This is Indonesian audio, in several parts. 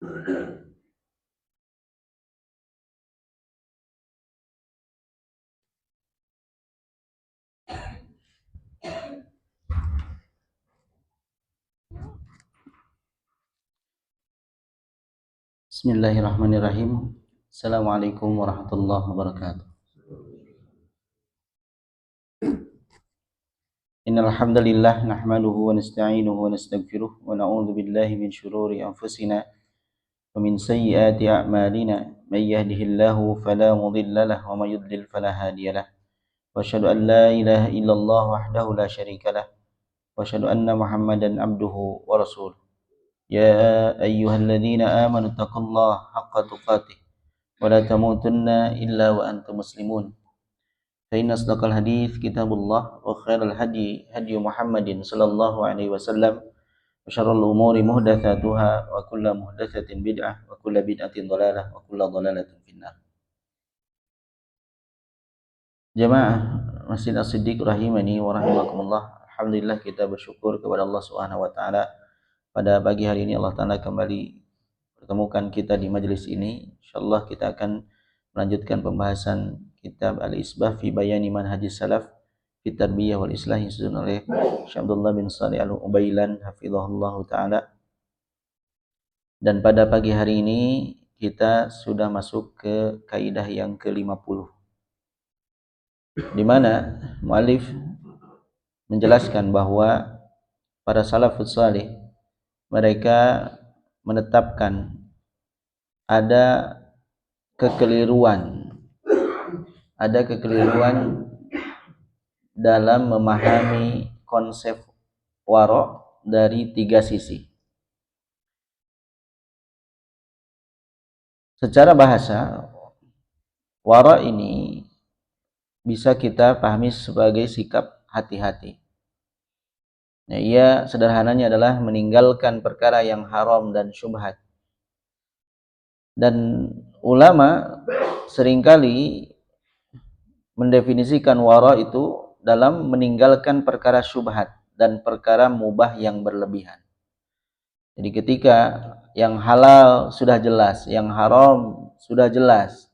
Bismillahirrahmanirrahim. Assalamualaikum warahmatullahi wabarakatuh. Innal hamdalillah nahmaduhu wa nasta'inuhu wa nastaghfiruh wa na'udzu billahi min shururi anfusina wa min sayyiati a'malina. May yahdihillahu fala mudilla lahu wa may yudlil fala hadiyalah. Wa asyhadu an la ilaha illallah wahdahu la syarikalah wa asyhadu anna Muhammadan abduhu wa rasuluh. Ya ayyuhalladzina amanu taqullaha haqqa tuqatih wa la tamutunna illa wa antum muslimun. Fa inna asdaqal hadits kitabullah wa khairal hadi hadi Muhammadin sallallahu alaihi wasallam wa syarrul umuri muhdatsatuha wa kullu muhdatsatin bid'ah wa kullu bid'atin dhalalah wa kullu dhalalatin finnar. Jamaah Masjid As-Siddiq rahimani wa rahimakumullah. Alhamdulillah, kita bersyukur kepada Allah Subhanahu wa taala. Pada pagi hari ini Allah Ta'ala kembali pertemukan kita di majelis ini. InsyaAllah kita akan melanjutkan pembahasan kitab Al-Isbah fi Bayani Manhajis Salaf fi Tarbiyah wal Islah yang disusun oleh Syekh Abdullah bin Shalih Al-Ubailan hafizahullah Ta'ala. Dan pada pagi hari ini kita sudah masuk ke kaidah yang ke-50, di mana muallif menjelaskan bahwa para salafus salih mereka menetapkan ada kekeliruan dalam memahami konsep wara' dari 3 sisi. Secara bahasa, wara' ini bisa kita pahami sebagai sikap hati-hati. Nah, ia sederhananya adalah meninggalkan perkara yang haram dan syubhat. Dan ulama seringkali mendefinisikan wara itu dalam meninggalkan perkara syubhat dan perkara mubah yang berlebihan. Jadi ketika yang halal sudah jelas, yang haram sudah jelas,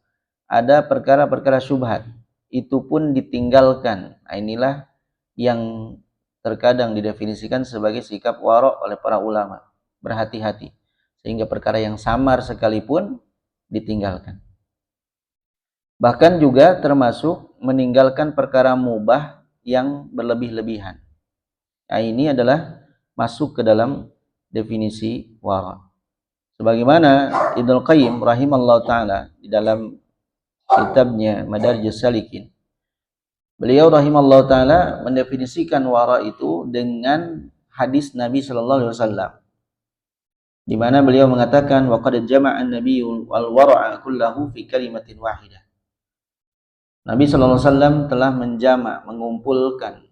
ada perkara-perkara syubhat, itu pun ditinggalkan. Nah, inilah yang terkadang didefinisikan sebagai sikap wara' oleh para ulama, berhati-hati, sehingga perkara yang samar sekalipun ditinggalkan. Bahkan juga termasuk meninggalkan perkara mubah yang berlebih-lebihan. Nah, ini adalah masuk ke dalam definisi wara'. Sebagaimana Ibnu Qayyim rahimallahu taala di dalam kitabnya Madarijus Salikin, beliau rahimallahu taala mendefinisikan wara itu dengan hadis Nabi sallallahu alaihi wasallam, di mana beliau mengatakan wa qad jama'a an-nabiyyu wal wara'a kullahu fi kalimatin wahidah. Nabi sallallahu alaihi wasallam telah mengumpulkan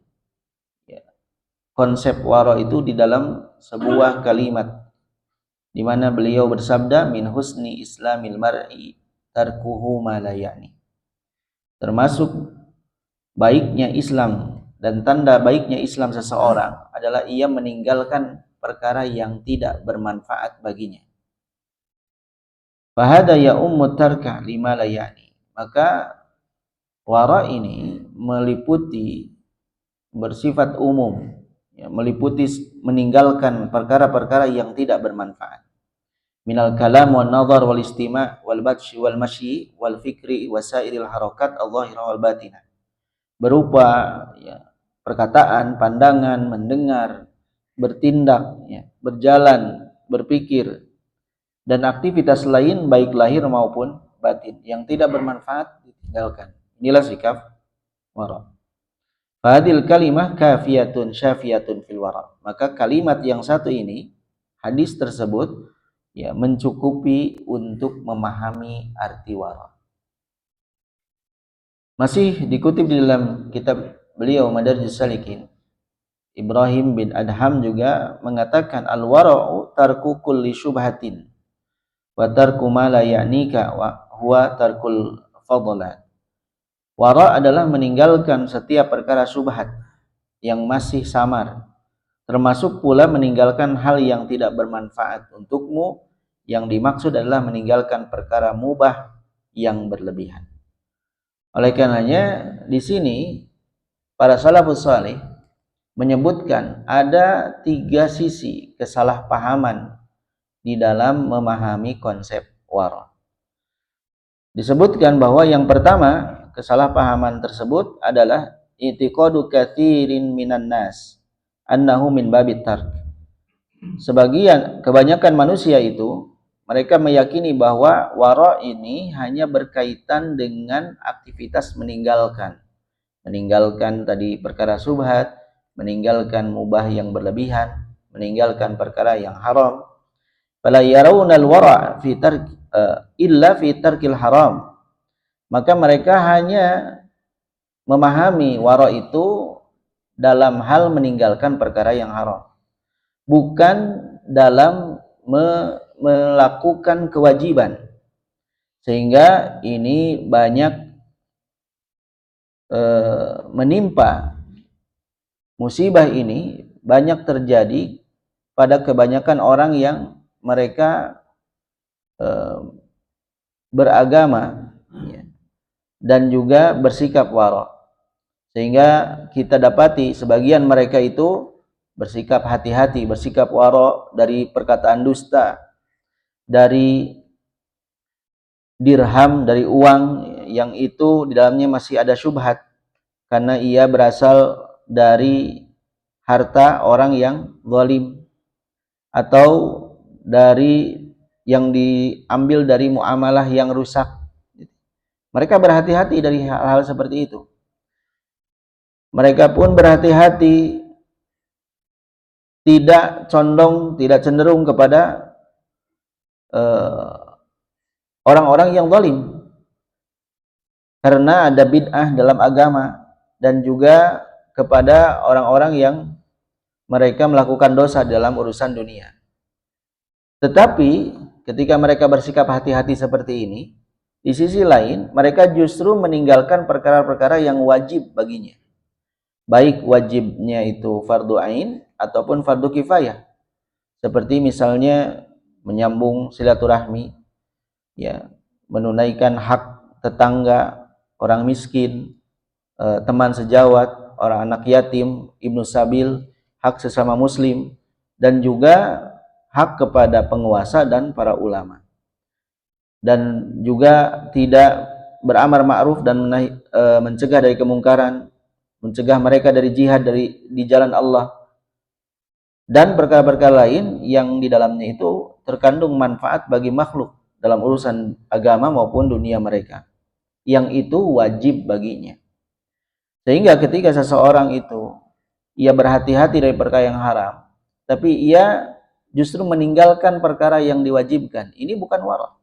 konsep wara itu di dalam sebuah kalimat, di mana beliau bersabda min husni islamil mar'i tarkuhu ma la ya'ni. Termasuk baiknya Islam dan tanda baiknya Islam seseorang adalah ia meninggalkan perkara yang tidak bermanfaat baginya. Fahada ya ummu tarka lima la ya'ni. Maka wara ini meliputi, bersifat umum, meliputi meninggalkan perkara-perkara yang tidak bermanfaat. Minal kalam wal nazar wal istima' wal batshi wal masyi wal fikri wasairil harakat al-zahirah wal batinah. Berupa perkataan, pandangan, mendengar, bertindak, berjalan, berpikir, dan aktivitas lain baik lahir maupun batin yang tidak bermanfaat ditinggalkan. Inilah sikap wara'. Fadil kalimah kafiyatun syafiyatun fil wara'. Maka kalimat yang satu ini, hadis tersebut mencukupi untuk memahami arti wara'. Masih dikutip di dalam kitab beliau Madarijus Salikin, Ibrahim bin Adham juga mengatakan al-wara'u tarku kulli syubhatin wa tarku ma la ya'nika wa huwa tarkul fadlan. Wara' adalah meninggalkan setiap perkara syubhat yang masih samar, termasuk pula meninggalkan hal yang tidak bermanfaat untukmu Yang dimaksud adalah meninggalkan perkara mubah yang berlebihan. Oleh karenanya di sini para salafus saleh menyebutkan ada 3 sisi kesalahpahaman di dalam memahami konsep wara'. Disebutkan bahwa yang pertama, kesalahpahaman tersebut adalah i'tiqadu katsirin minan nas annahu min babit tark. Kebanyakan manusia itu mereka meyakini bahwa wara' ini hanya berkaitan dengan aktivitas meninggalkan tadi perkara subhat, meninggalkan mubah yang berlebihan, meninggalkan perkara yang haram. Fala yarawna al-wara' fi tark illa fi tarkil haram. Maka mereka hanya memahami wara' itu dalam hal meninggalkan perkara yang haram, bukan dalam melakukan kewajiban. Sehingga ini banyak menimpa musibah ini banyak terjadi pada kebanyakan orang yang mereka beragama ya, dan juga bersikap wara'. Sehingga kita dapati sebagian mereka itu bersikap hati-hati, bersikap wara' dari perkataan dusta, dari dirham, dari uang yang itu di dalamnya masih ada syubhat karena ia berasal dari harta orang yang zalim atau dari yang diambil dari muamalah yang rusak. Mereka berhati-hati dari hal-hal seperti itu. Mereka pun berhati-hati, tidak cenderung kepada orang-orang yang zalim, karena ada bid'ah dalam agama, dan juga kepada orang-orang yang mereka melakukan dosa dalam urusan dunia. Tetapi ketika mereka bersikap hati-hati seperti ini, di sisi lain mereka justru meninggalkan perkara-perkara yang wajib baginya, baik wajibnya itu fardu ain ataupun fardu kifayah, seperti misalnya menyambung silaturahmi, ya, menunaikan hak tetangga, orang miskin, teman sejawat, orang anak yatim, ibnu sabil, hak sesama muslim, dan juga hak kepada penguasa dan para ulama. Dan juga tidak beramar ma'ruf dan mencegah dari kemungkaran, mencegah mereka dari jihad di jalan Allah, dan perkara-perkara lain yang di dalamnya itu terkandung manfaat bagi makhluk dalam urusan agama maupun dunia mereka, yang itu wajib baginya. Sehingga ketika seseorang itu ia berhati-hati dari perkara yang haram, tapi ia justru meninggalkan perkara yang diwajibkan, ini bukan wara'.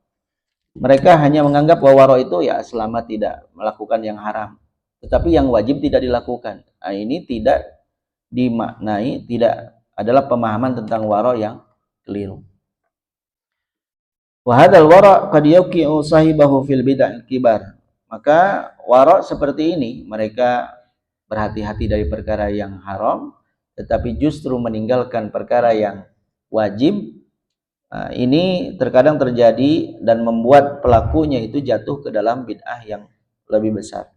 Mereka hanya menganggap bahwa wara' itu ya selama tidak melakukan yang haram, tetapi yang wajib tidak dilakukan. Nah, ini tidak dimaknai, tidak adalah pemahaman tentang wara' yang keliru. Wa hadzal wara' qad yuqi'u sahibahu fil bid'ah kibar. Maka wara' seperti ini, mereka berhati-hati dari perkara yang haram tetapi justru meninggalkan perkara yang wajib. Nah, ini terkadang terjadi dan membuat pelakunya itu jatuh ke dalam bid'ah yang lebih besar,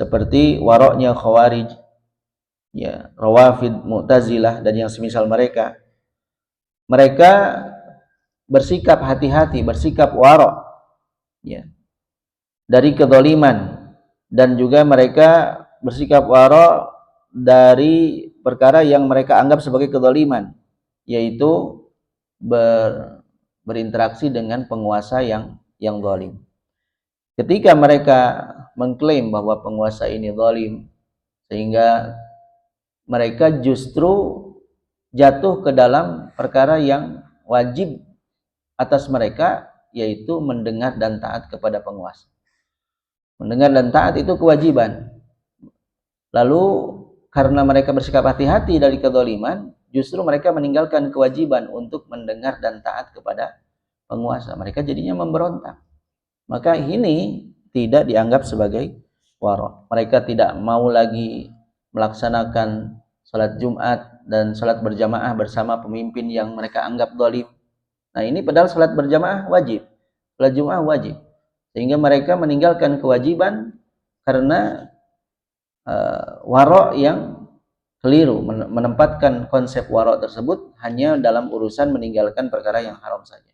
seperti waroknya Khawarij, ya, Rawafid, Mu'tazilah, dan yang semisal mereka. Mereka bersikap hati-hati, bersikap warok, ya, dari kezaliman, dan juga mereka bersikap warok dari perkara yang mereka anggap sebagai kezaliman, yaitu berinteraksi dengan penguasa yang zalim. Ketika mereka mengklaim bahwa penguasa ini zalim, sehingga mereka justru jatuh ke dalam perkara yang wajib atas mereka, yaitu mendengar dan taat kepada penguasa. Mendengar dan taat itu kewajiban. Lalu karena mereka bersikap hati-hati dari kezaliman, justru mereka meninggalkan kewajiban untuk mendengar dan taat kepada penguasa. Mereka jadinya memberontak. Maka ini tidak dianggap sebagai wara'. Mereka tidak mau lagi melaksanakan salat Jumat dan salat berjamaah bersama pemimpin yang mereka anggap zalim. Nah, ini padahal salat berjamaah wajib, salat Jumat wajib. Sehingga mereka meninggalkan kewajiban karena warok yang keliru, menempatkan konsep warok tersebut hanya dalam urusan meninggalkan perkara yang haram saja.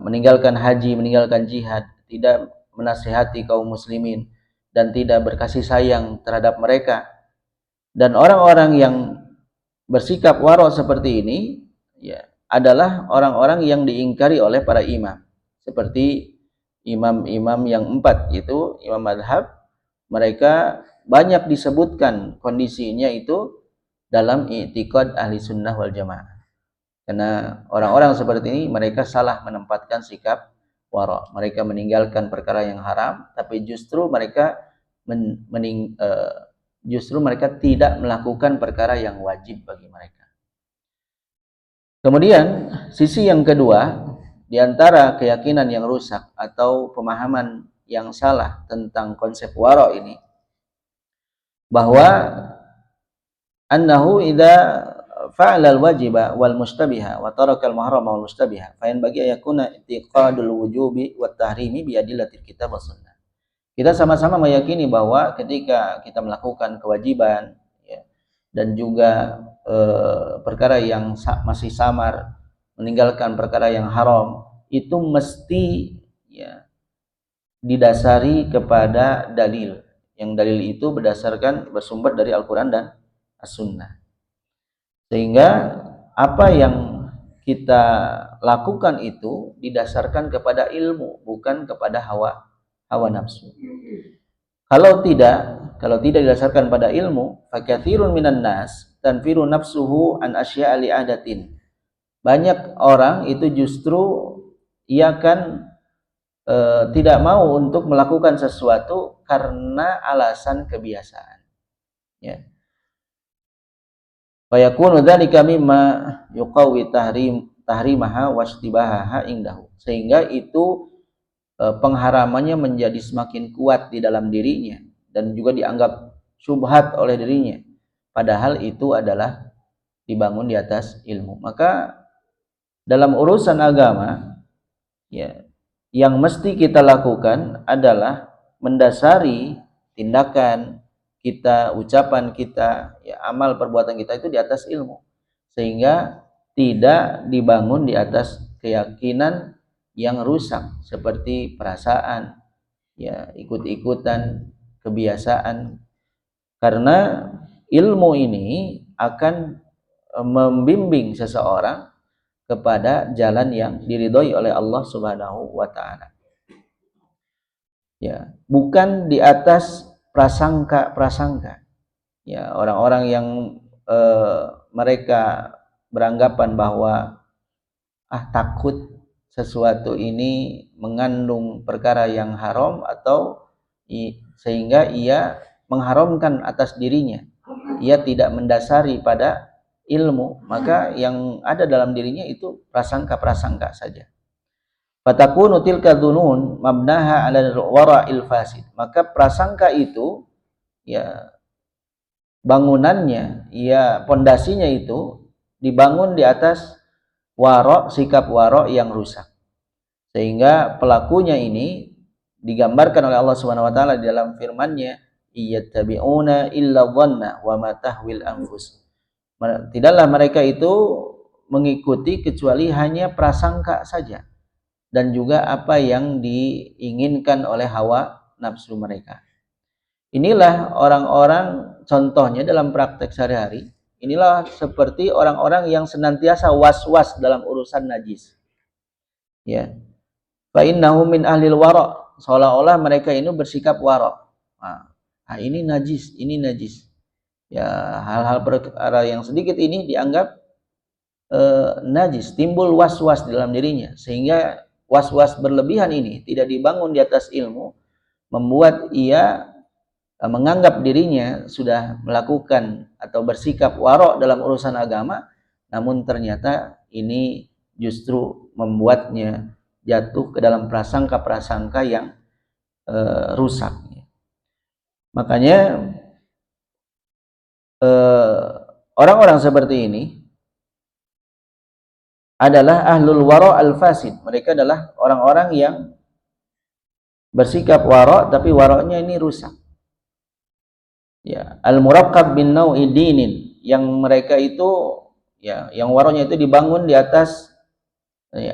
Meninggalkan haji, meninggalkan jihad, tidak menasihati kaum muslimin dan tidak berkasih sayang terhadap mereka. Dan orang-orang yang bersikap warok seperti ini ya adalah orang-orang yang diingkari oleh para imam. Seperti imam-imam yang 4 itu imam madhab, mereka banyak disebutkan kondisinya itu dalam i'tiqad ahli sunnah wal jamaah. Karena orang-orang seperti ini mereka salah menempatkan sikap wara. Mereka meninggalkan perkara yang haram, tapi justru mereka justru mereka tidak melakukan perkara yang wajib bagi mereka. Kemudian sisi yang kedua, di antara keyakinan yang rusak atau pemahaman yang salah tentang konsep wara ini, bahwa annahu idza fa'ala al-wajiba wal mustabiha wa taraka al-muharrama wal mustabiha fa yanbaghi yakuna i'tiqadul wujubi wat tahrimi bi adillatil kitab was sunnah. Kita sama-sama meyakini bahwa ketika kita melakukan kewajiban ya, dan juga perkara yang masih samar, meninggalkan perkara yang haram, itu mesti ya didasari kepada dalil. Yang dalil itu bersumber dari Al-Qur'an dan As-Sunnah. Sehingga apa yang kita lakukan itu didasarkan kepada ilmu, bukan kepada hawa nafsu. Kalau tidak didasarkan pada ilmu, fakatsirun minan nas tanfiru nafsuhu an asya'a li adatin. Banyak orang itu justru ia kan tidak mau untuk melakukan sesuatu karena alasan kebiasaan. Ya. Wa yakunu dzalika mimma yuqawwi tahrimaha wastibahaha indahu. Sehingga itu pengharamannya menjadi semakin kuat di dalam dirinya dan juga dianggap syubhat oleh dirinya. Padahal itu adalah dibangun di atas ilmu. Maka dalam urusan agama ya, yang mesti kita lakukan adalah mendasari tindakan kita, ucapan kita, ya, amal perbuatan kita itu di atas ilmu, sehingga tidak dibangun di atas keyakinan yang rusak seperti perasaan, ya, ikut-ikutan, kebiasaan. Karena ilmu ini akan membimbing seseorang kepada jalan yang diridhoi oleh Allah Subhanahu wa taala. Ya, bukan di atas prasangka-prasangka. Ya, orang-orang yang mereka beranggapan bahwa takut sesuatu ini mengandung perkara yang haram atau sehingga ia mengharamkan atas dirinya. Ia tidak mendasari pada ilmu, maka yang ada dalam dirinya itu prasangka-prasangka saja. Fatakunu tilka dzunun mabnaha 'ala wara'il fasid. Maka prasangka itu ya bangunannya, ya pondasinya itu dibangun di atas warok, sikap warok yang rusak. Sehingga pelakunya ini digambarkan oleh Allah Subhanahu wa taala di dalam firman-Nya, iyattabi'una illa dhanna wa ma tahwil anfus. Tidaklah mereka itu mengikuti kecuali hanya prasangka saja dan juga apa yang diinginkan oleh hawa nafsu mereka. Inilah orang-orang, contohnya dalam praktek sehari-hari, inilah seperti orang-orang yang senantiasa was-was dalam urusan najis. Ya. Fa innahu min ahlil wara', seolah-olah mereka ini bersikap wara'. Ini najis, ini najis. Ya, hal-hal perkara yang sedikit ini dianggap najis, timbul was-was dalam dirinya, sehingga was-was berlebihan ini tidak dibangun di atas ilmu, membuat ia menganggap dirinya sudah melakukan atau bersikap warok dalam urusan agama, namun ternyata ini justru membuatnya jatuh ke dalam prasangka-prasangka yang rusak. Makanya orang-orang seperti ini adalah ahlul wara' al-fasid. Mereka adalah orang-orang yang bersikap wara' tapi wara'nya ini rusak. Ya, al-murakkab bin nau'i dinin, yang mereka itu ya, yang wara'nya itu dibangun di atas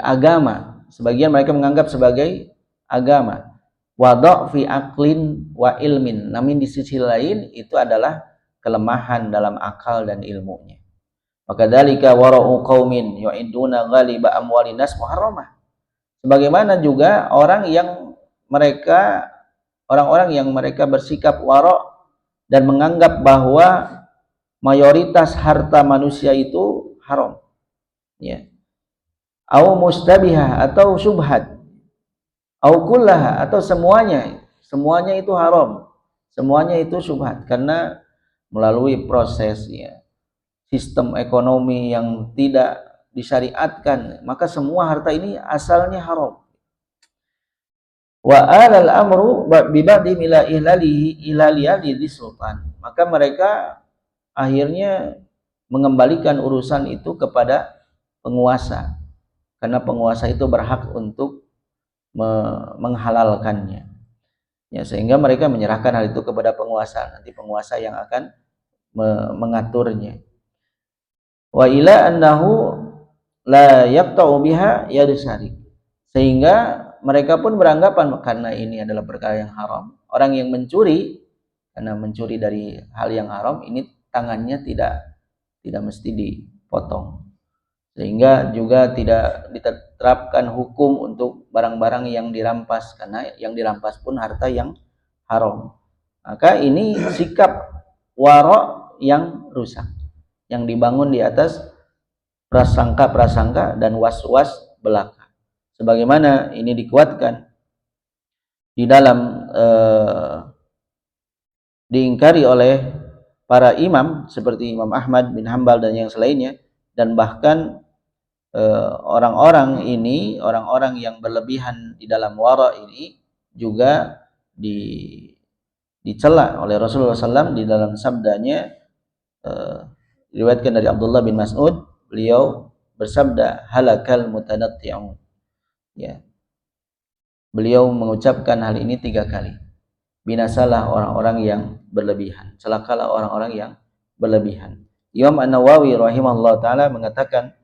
agama. Sebagian mereka menganggap sebagai agama. Wada' fi aqlin wa ilmin. Namun di sisi lain itu adalah kelemahan dalam akal dan ilmunya. Maka dalika wara'u qaumin yu'iduna ghaliba amwalin nas muharramah. Sebagaimana juga orang-orang yang mereka bersikap wara' dan menganggap bahwa mayoritas harta manusia itu haram, ya, au mustabihah atau syubhat, au kullaha atau semuanya itu haram, semuanya itu syubhat, karena melalui proses, ya, sistem ekonomi yang tidak disyariatkan, maka semua harta ini asalnya haram. Wa alal amru bi ba'di mila ihlalihi ihlaliya li sultan. Maka mereka akhirnya mengembalikan urusan itu kepada penguasa, karena penguasa itu berhak untuk menghalalkannya, ya, sehingga mereka menyerahkan hal itu kepada penguasa, nanti penguasa yang akan mengaturnya. Wa ila annahu la yaqta'u biha yadusari, sehingga mereka pun beranggapan karena ini adalah perkara yang haram, orang yang mencuri, karena mencuri dari hal yang haram, ini tangannya tidak mesti dipotong, sehingga juga tidak diterapkan hukum untuk barang-barang yang dirampas, karena yang dirampas pun harta yang haram. Maka ini sikap wara' yang rusak, yang dibangun di atas prasangka-prasangka dan was-was belaka. Sebagaimana ini dikuatkan di dalam diingkari oleh para imam seperti Imam Ahmad bin Hambal dan yang selainnya, dan bahkan orang-orang yang berlebihan di dalam wara ini juga dicela oleh Rasulullah SAW di dalam sabdanya. Diriwayatkan dari Abdullah bin Mas'ud, beliau bersabda, halakal mutanatti'un, ya, beliau mengucapkan hal ini 3 kali. Binasalah orang-orang yang berlebihan, celakalah orang-orang yang berlebihan. Imam An-Nawawi rahimahullah ta'ala mengatakan,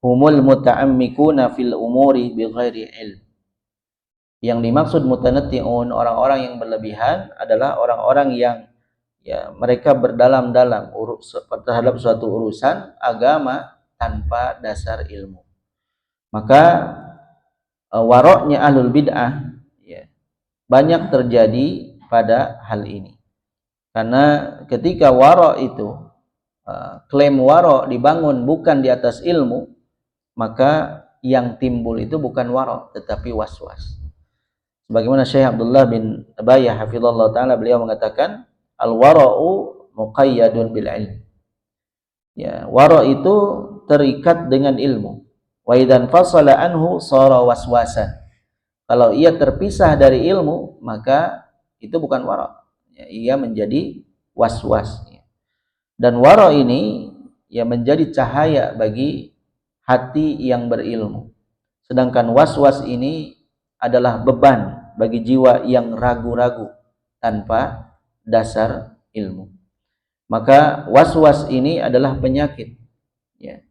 humul muta'ammikuna fil umuri bighairi ilm. Yang dimaksud mutanatti'un, orang-orang yang berlebihan, adalah orang-orang yang, ya, mereka berdalam-dalam terhadap suatu urusan agama tanpa dasar ilmu. Maka waroknya ahlul bid'ah, ya, banyak terjadi pada hal ini. Karena ketika warok itu klaim warok dibangun bukan di atas ilmu, maka yang timbul itu bukan warok tetapi was-was. Sebagaimana Syekh Abdullah bin Abayah hafizallahu taala, beliau mengatakan, al-wara'u muqayyadun bil ilm. Ya, warok itu terikat dengan ilmu. Wa idzan fasala anhu shara waswasan. Kalau ia terpisah dari ilmu, maka itu bukan warok, ya, ia menjadi was-was. Dan warok ini, ya, menjadi cahaya bagi hati yang berilmu. Sedangkan was-was ini adalah beban bagi jiwa yang ragu-ragu tanpa dasar ilmu. Maka was-was ini adalah penyakit, ya.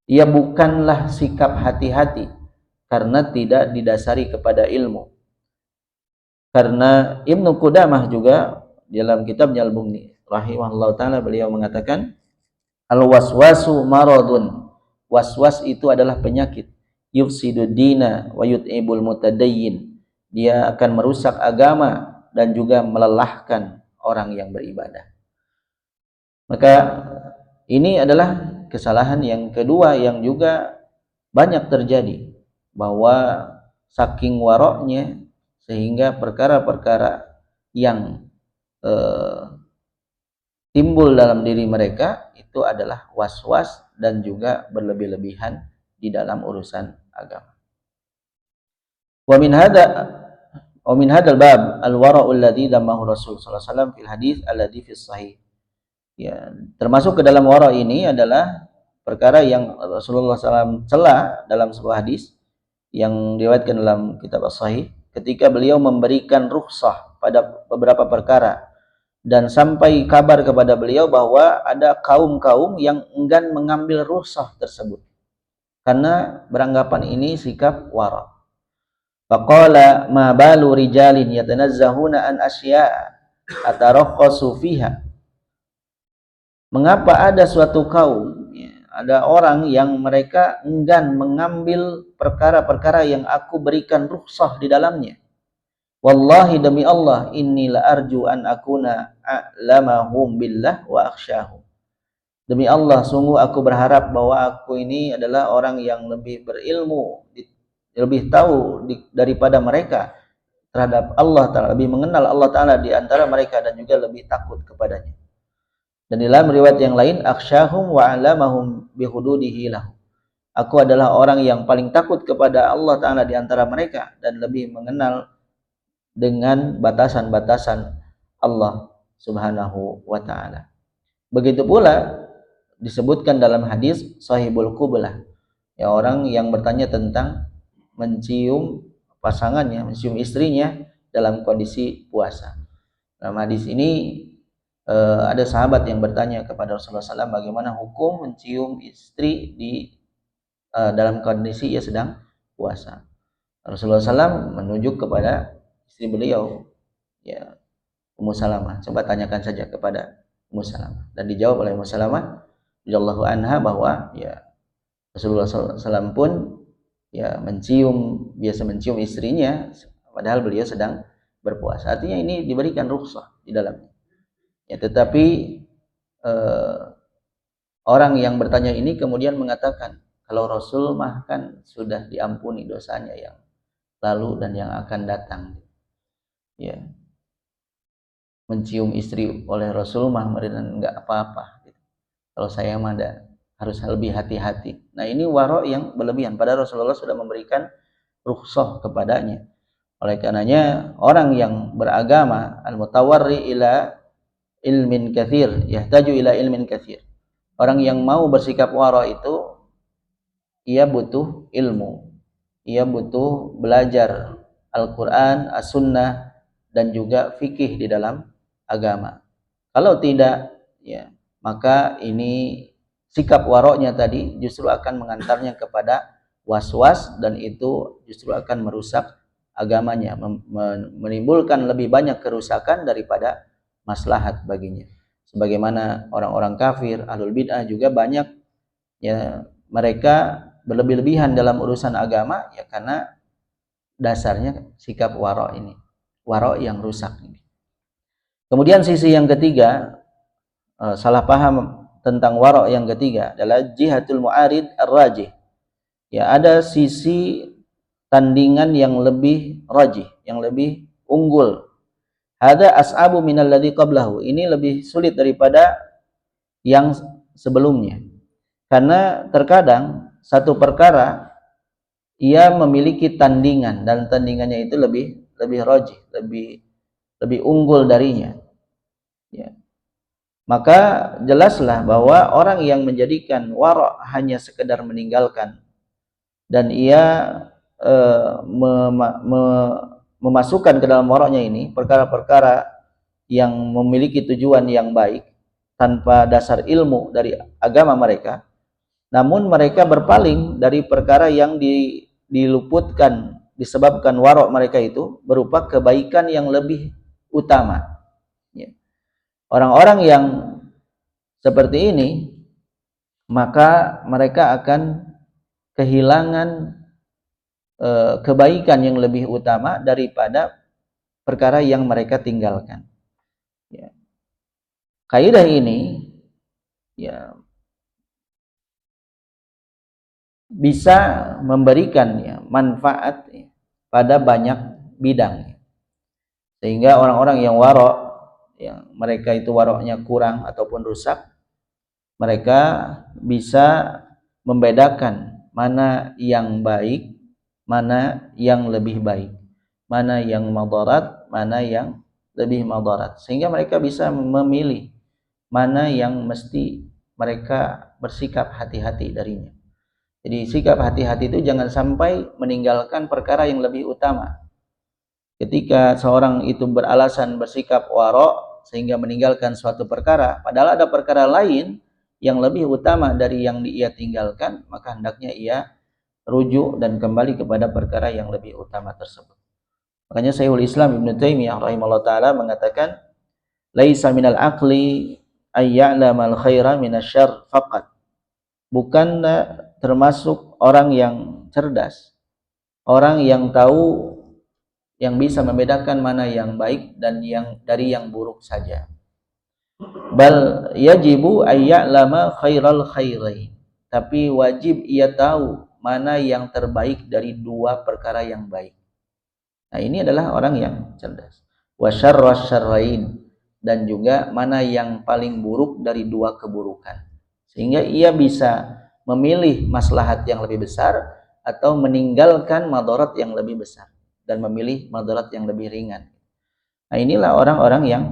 Ia bukanlah sikap hati-hati karena tidak didasari kepada ilmu. Karena Ibnu Qudamah juga dalam kitabnya Al-Mughni rahimahullah ta'ala, beliau mengatakan, al-waswasu maradun. Was-was itu adalah penyakit. Yufsidu dina wa yut'ibul mutadayyin. Dia akan merusak agama dan juga melelahkan orang yang beribadah. Maka ini adalah kesalahan yang kedua yang juga banyak terjadi, bahwa saking waroknya sehingga perkara-perkara yang timbul dalam diri mereka itu adalah was-was dan juga berlebih-lebihan di dalam urusan agama. Wa min hadzal bab al-wara'u alladzi dammahu Rasul sallallahu alaihi wasallam fil hadis alladzi fi sahih. Ya, termasuk ke dalam wara' ini adalah perkara yang Rasulullah SAW cela dalam sebuah hadis yang diriwayatkan dalam kitab As-Sahih, ketika beliau memberikan rukhsah pada beberapa perkara dan sampai kabar kepada beliau bahwa ada kaum-kaum yang enggan mengambil rukhsah tersebut karena beranggapan ini sikap wara. Faqala ma balu rijalin yatanazzahuna an asya'a atarakhasu fiha. Mengapa ada suatu kaum, ada orang yang mereka enggan mengambil perkara-perkara yang aku berikan rukhsah di dalamnya. Wallahi demi Allah, inni la arju an akuna a'lamahum billah wa akhsyahum. Demi Allah, sungguh aku berharap bahwa aku ini adalah orang yang lebih berilmu, lebih tahu daripada mereka terhadap Allah Ta'ala, lebih mengenal Allah Ta'ala di antara mereka dan juga lebih takut kepadanya. Dan dalam riwayat yang lain, akhsyahum wa alamahum bihududihi lahu. Aku adalah orang yang paling takut kepada Allah Ta'ala di antara mereka dan lebih mengenal dengan batasan-batasan Allah Subhanahu wa Ta'ala. Begitu pula disebutkan dalam hadis Sahibul Qublah, ya, orang yang bertanya tentang mencium pasangannya, mencium istrinya dalam kondisi puasa. Dalam hadis ini ada sahabat yang bertanya kepada Rasulullah SAW bagaimana hukum mencium istri di dalam kondisi ia sedang puasa. Rasulullah SAW menunjuk kepada istri beliau, ya, Ummu Salamah. Coba tanyakan saja kepada Ummu Salamah. Dan dijawab oleh Ummu Salamah radhiyallahu anha bahwa ya Rasulullah SAW pun ya biasa mencium istrinya padahal beliau sedang berpuasa. Artinya ini diberikan rukhsah di dalamnya. Ya, tetapi orang yang bertanya ini kemudian mengatakan, kalau Rasul mah kan sudah diampuni dosanya yang lalu dan yang akan datang. Ya, mencium istri oleh Rasul mah enggak apa-apa. Kalau saya mah harus lebih hati-hati. Nah, ini waro yang berlebihan. Padahal Rasulullah sudah memberikan rukhsah kepadanya. Oleh karenanya orang yang beragama al-mutawarri ila ilmin katsir, yahtaju ila ilmin katsir. Orang yang mau bersikap waro itu ia butuh ilmu. Ia butuh belajar Al-Qur'an, As-Sunnah dan juga fikih di dalam agama. Kalau tidak, ya, maka ini sikap waroknya tadi justru akan mengantarnya kepada was-was dan itu justru akan merusak agamanya, menimbulkan lebih banyak kerusakan daripada maslahat baginya. Sebagaimana orang-orang kafir, ahlul bid'ah juga banyak, ya, mereka berlebih-lebihan dalam urusan agama ya karena dasarnya sikap warok ini, warok yang rusak ini. Kemudian sisi yang ketiga, salah paham tentang warok yang ketiga adalah jihatul mu'arid ar-rajih. Ya, ada sisi tandingan yang lebih rajih, yang lebih unggul. Hada as'abu minalladzi qablahu. Ini lebih sulit daripada yang sebelumnya. Karena terkadang satu perkara ia memiliki tandingan dan tandingannya itu lebih rajih, lebih unggul darinya. Ya. Maka jelaslah bahwa orang yang menjadikan wara' hanya sekedar meninggalkan dan ia memasukkan ke dalam wara'nya ini perkara-perkara yang memiliki tujuan yang baik tanpa dasar ilmu dari agama mereka, namun mereka berpaling dari perkara yang diluputkan disebabkan wara' mereka itu berupa kebaikan yang lebih utama. Ya. Orang-orang yang seperti ini maka mereka akan kehilangan kebaikan yang lebih utama daripada perkara yang mereka tinggalkan. Ya. Kaidah ini ya bisa memberikan ya manfaat ya, pada banyak bidang. Sehingga orang-orang yang waro' yang mereka itu waroknya kurang ataupun rusak, mereka bisa membedakan mana yang baik, mana yang lebih baik, mana yang madarat, mana yang lebih madarat, sehingga mereka bisa memilih mana yang mesti mereka bersikap hati-hati darinya. Jadi sikap hati-hati itu jangan sampai meninggalkan perkara yang lebih utama. Ketika seorang itu beralasan bersikap waro sehingga meninggalkan suatu perkara, padahal ada perkara lain yang lebih utama dari yang ia tinggalkan, maka hendaknya ia rujuk dan kembali kepada perkara yang lebih utama tersebut. Makanya Syekhul Islam Ibnu Taimiyah rahimahullah taala mengatakan, "Laisa minal aqli ay ya'lamal khaira minasyarr faqat." Bukan termasuk orang yang cerdas, orang yang tahu, yang bisa membedakan mana yang baik dan yang dari yang buruk saja. Bal yajibu ay ya'lama khairal khairain. Tapi wajib ia tahu mana yang terbaik dari dua perkara yang baik. Nah, ini adalah orang yang cerdas. Wa syarras syarrain, dan juga mana yang paling buruk dari dua keburukan. Sehingga ia bisa memilih maslahat yang lebih besar atau meninggalkan madarat yang lebih besar dan memilih madarat yang lebih ringan. Nah, inilah orang-orang yang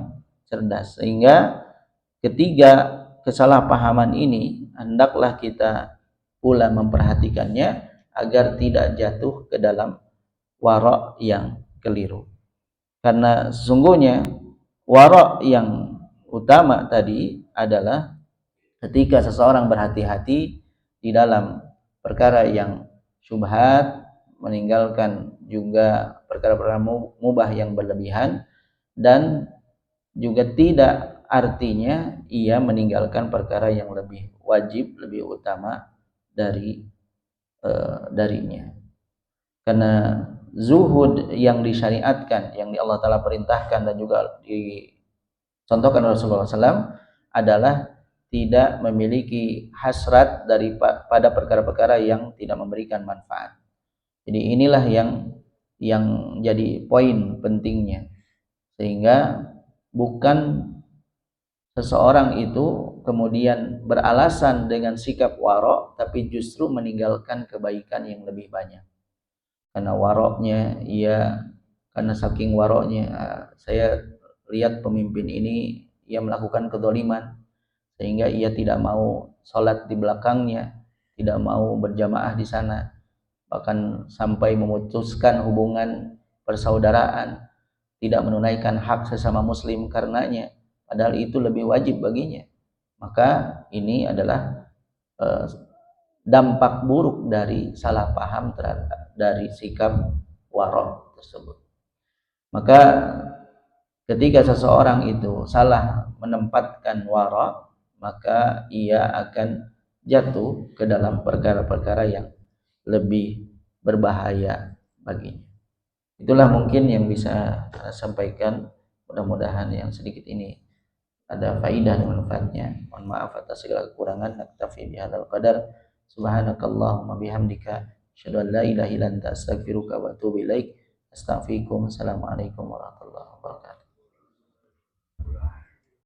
cerdas. Sehingga ketiga kesalahpahaman ini hendaklah kita pula memperhatikannya agar tidak jatuh ke dalam warok yang keliru. Karena sesungguhnya warok yang utama tadi adalah ketika seseorang berhati-hati di dalam perkara yang syubhat, meninggalkan juga perkara-perkara mubah yang berlebihan, dan juga tidak artinya ia meninggalkan perkara yang lebih wajib, lebih utama darinya. Karena zuhud yang disyariatkan, yang Allah Ta'ala perintahkan dan juga dicontohkan Rasulullah SAW adalah tidak memiliki hasrat pada perkara-perkara yang tidak memberikan manfaat. Jadi inilah yang jadi poin pentingnya, sehingga bukan seseorang itu kemudian beralasan dengan sikap waro tapi justru meninggalkan kebaikan yang lebih banyak. Karena waroknya, karena saking waroknya, saya lihat pemimpin ini ia melakukan kedoliman sehingga ia tidak mau sholat di belakangnya, tidak mau berjamaah di sana, bahkan sampai memutuskan hubungan persaudaraan, tidak menunaikan hak sesama muslim karenanya, padahal itu lebih wajib baginya. Maka ini adalah dampak buruk dari salah paham dari sikap warok tersebut. Maka ketika seseorang itu salah menempatkan warok, maka ia akan jatuh ke dalam perkara-perkara yang lebih berbahaya baginya. Itulah mungkin yang bisa saya sampaikan. Mudah-mudahan yang sedikit ini ada faidah dan manfaatnya. Mohon maaf atas segala kekurangan. Naktafi bihadzal qadar. Subhanakallahumma bihamdika asyhadu an la ilaha illa anta astaghfiruka wa atubu ilaik. Astaghfirukum. Assalamualaikum warahmatullahi wabarakatuh.